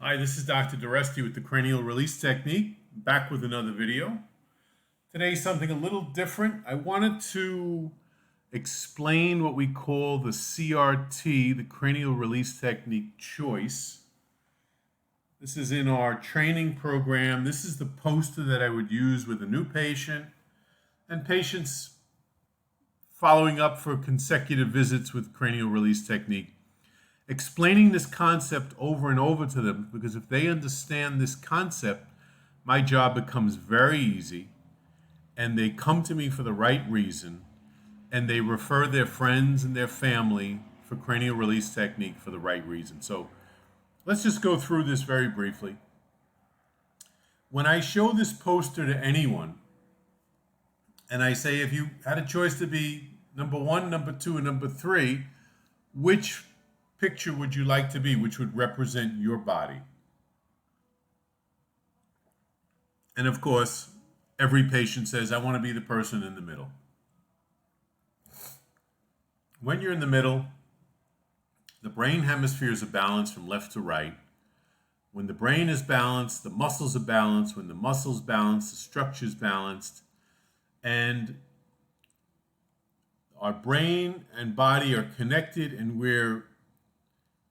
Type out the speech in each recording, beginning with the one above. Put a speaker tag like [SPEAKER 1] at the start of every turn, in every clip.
[SPEAKER 1] Hi, this is Dr. Duresti with the Cranial Release Technique, back with another video. Today, something a little different. I wanted to explain what we call the CRT, the Cranial Release Technique Choice. This is in our training program. This is the poster that I would use with a new patient and patients following up for consecutive visits with Cranial Release Technique, explaining this concept over and over to them, because if they understand this concept, my job becomes very easy and they come to me for the right reason and they refer their friends and their family for cranial release technique for the right reason. So let's just go through this very briefly. When I show this poster to anyone and I say, if you had a choice to be number one, number two, and number three, which picture would you like to be, which would represent your body? And of course, every patient says, I want to be the person in the middle. When you're in the middle, the brain hemispheres are balanced from left to right. When the brain is balanced, the muscles are balanced. When the muscles balance, the structure is balanced. And our brain and body are connected, and we're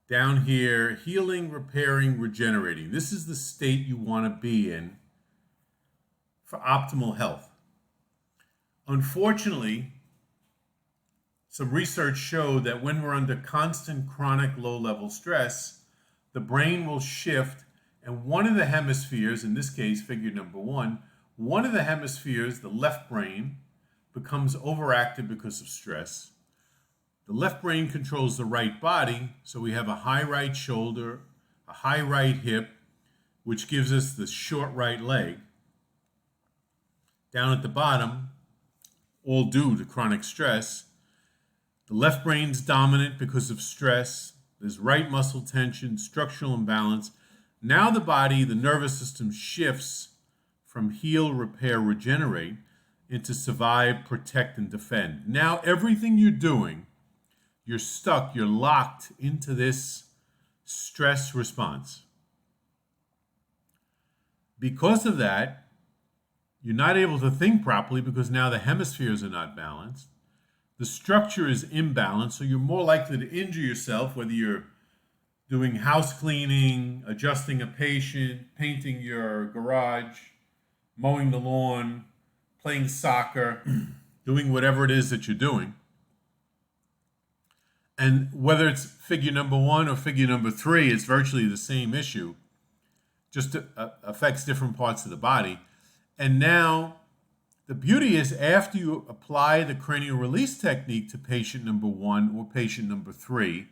[SPEAKER 1] down here healing, repairing, regenerating. This is the state you want to be in for optimal health. Unfortunately, some research showed that when we're under constant chronic low-level stress, the brain will shift, and one of the hemispheres, in this case, figure number one of the hemispheres, the left brain, becomes overactive because of stress. The left brain controls the right body, so we have a high right shoulder, a high right hip, which gives us the short right leg. Down at the bottom, all due to chronic stress, the left brain's dominant because of stress. There's right muscle tension, structural imbalance. Now the body, the nervous system shifts from heal, repair, regenerate into survive, protect, and defend. Now everything you're doing, you're stuck, you're locked into this stress response. Because of that, you're not able to think properly because now the hemispheres are not balanced. The structure is imbalanced, so you're more likely to injure yourself, whether you're doing house cleaning, adjusting a patient, painting your garage, mowing the lawn, playing soccer, doing whatever it is that you're doing. And whether it's figure number one or figure number three, it's virtually the same issue, just affects different parts of the body. And now the beauty is, after you apply the cranial release technique to patient number one or patient number three,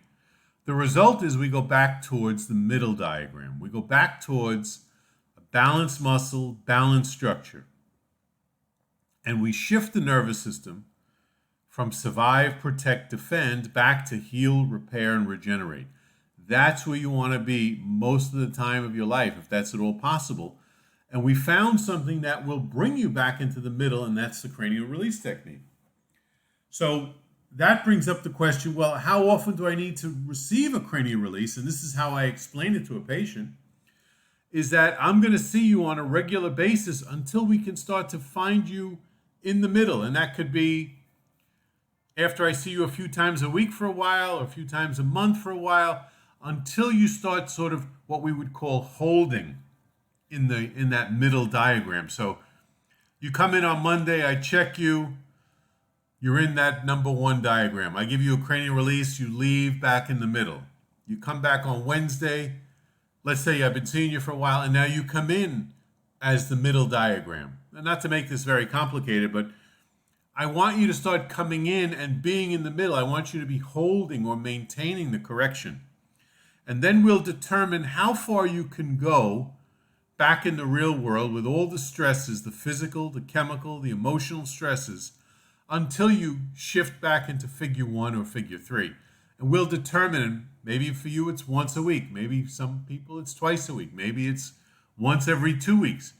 [SPEAKER 1] the result is we go back towards the middle diagram. We go back towards a balanced muscle, balanced structure. And we shift the nervous system from survive, protect, defend back to heal, repair, and regenerate. That's where you want to be most of the time of your life, if that's at all possible. And we found something that will bring you back into the middle, and that's the cranial release technique. So that brings up the question, well, how often do I need to receive a cranial release? And this is how I explain it to a patient, is that I'm going to see you on a regular basis until we can start to find you in the middle. And that could be after I see you a few times a week for a while, or a few times a month for a while, until you start sort of what we would call holding in that middle diagram. So you come in on Monday, I check you, you're in that number one diagram. I give you a cranial release, you leave back in the middle. You come back on Wednesday, let's say I've been seeing you for a while, and now you come in as the middle diagram. And not to make this very complicated, but I want you to start coming in and being in the middle. I want you to be holding or maintaining the correction. And then we'll determine how far you can go back in the real world with all the stresses, the physical, the chemical, the emotional stresses, until you shift back into figure one or figure three. And we'll determine, maybe for you it's once a week, maybe some people it's twice a week, maybe it's once every 2 weeks.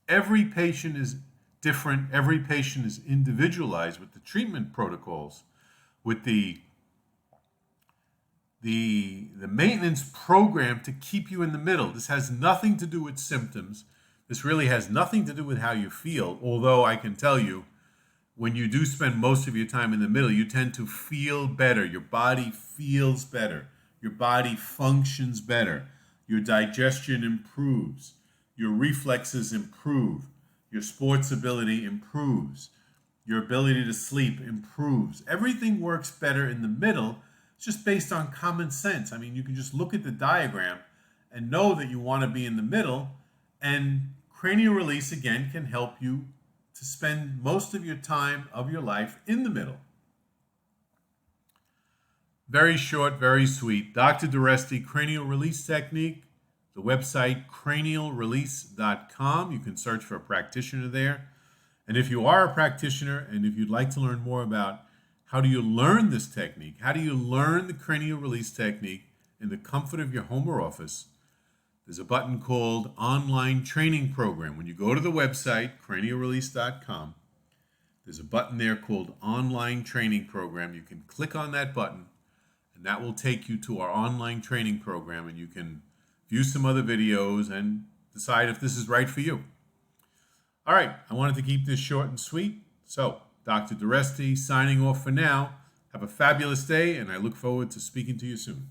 [SPEAKER 1] Every patient is different, every patient is individualized with the treatment protocols, with the the maintenance program to keep you in the middle. This has nothing to do with symptoms. This really has nothing to do with how you feel, although I can tell you, when you do spend most of your time in the middle, you tend to feel better. Your body feels better. Your body functions better. Your digestion improves. Your reflexes improve. Your sports ability improves. Your ability to sleep improves. Everything works better in the middle. It's just based on common sense. I mean, you can just look at the diagram and know that you want to be in the middle, and cranial release, again, can help you to spend most of your time of your life in the middle. Very short, very sweet. Dr. Duresti Cranial Release Technique, the website cranialrelease.com. You can search for a practitioner there. And if you are a practitioner and if you'd like to learn more about how do you learn this technique, how do you learn the cranial release technique in the comfort of your home or office, there's a button called Online Training Program. When you go to the website, cranialrelease.com, there's a button there called Online Training Program. You can click on that button, and that will take you to our online training program, and you can view some other videos and decide if this is right for you. All right, I wanted to keep this short and sweet. So, Dr. Duresti signing off for now. Have a fabulous day, and I look forward to speaking to you soon.